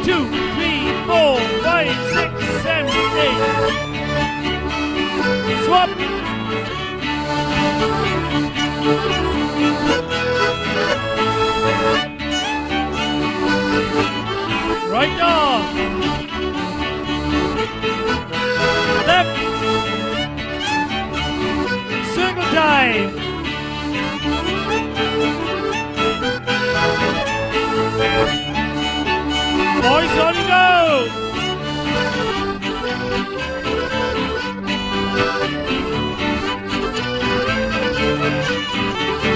2, 3, 4, 5, 6, 7, 8. Swap. Right arm. Left. Circle time. Boys, on you go.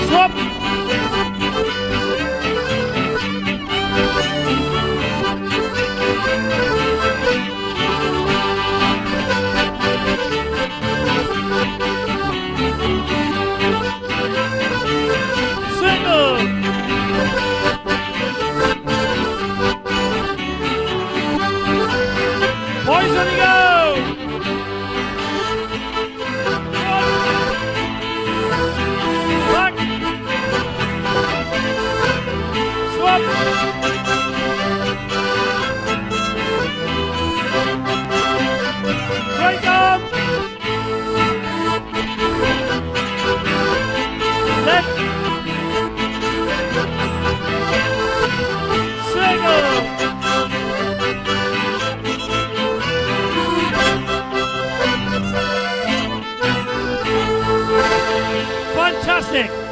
Swap. Circle. Boys, on you go. Back. Swap. Right arm. Left. Circle. Fantastic.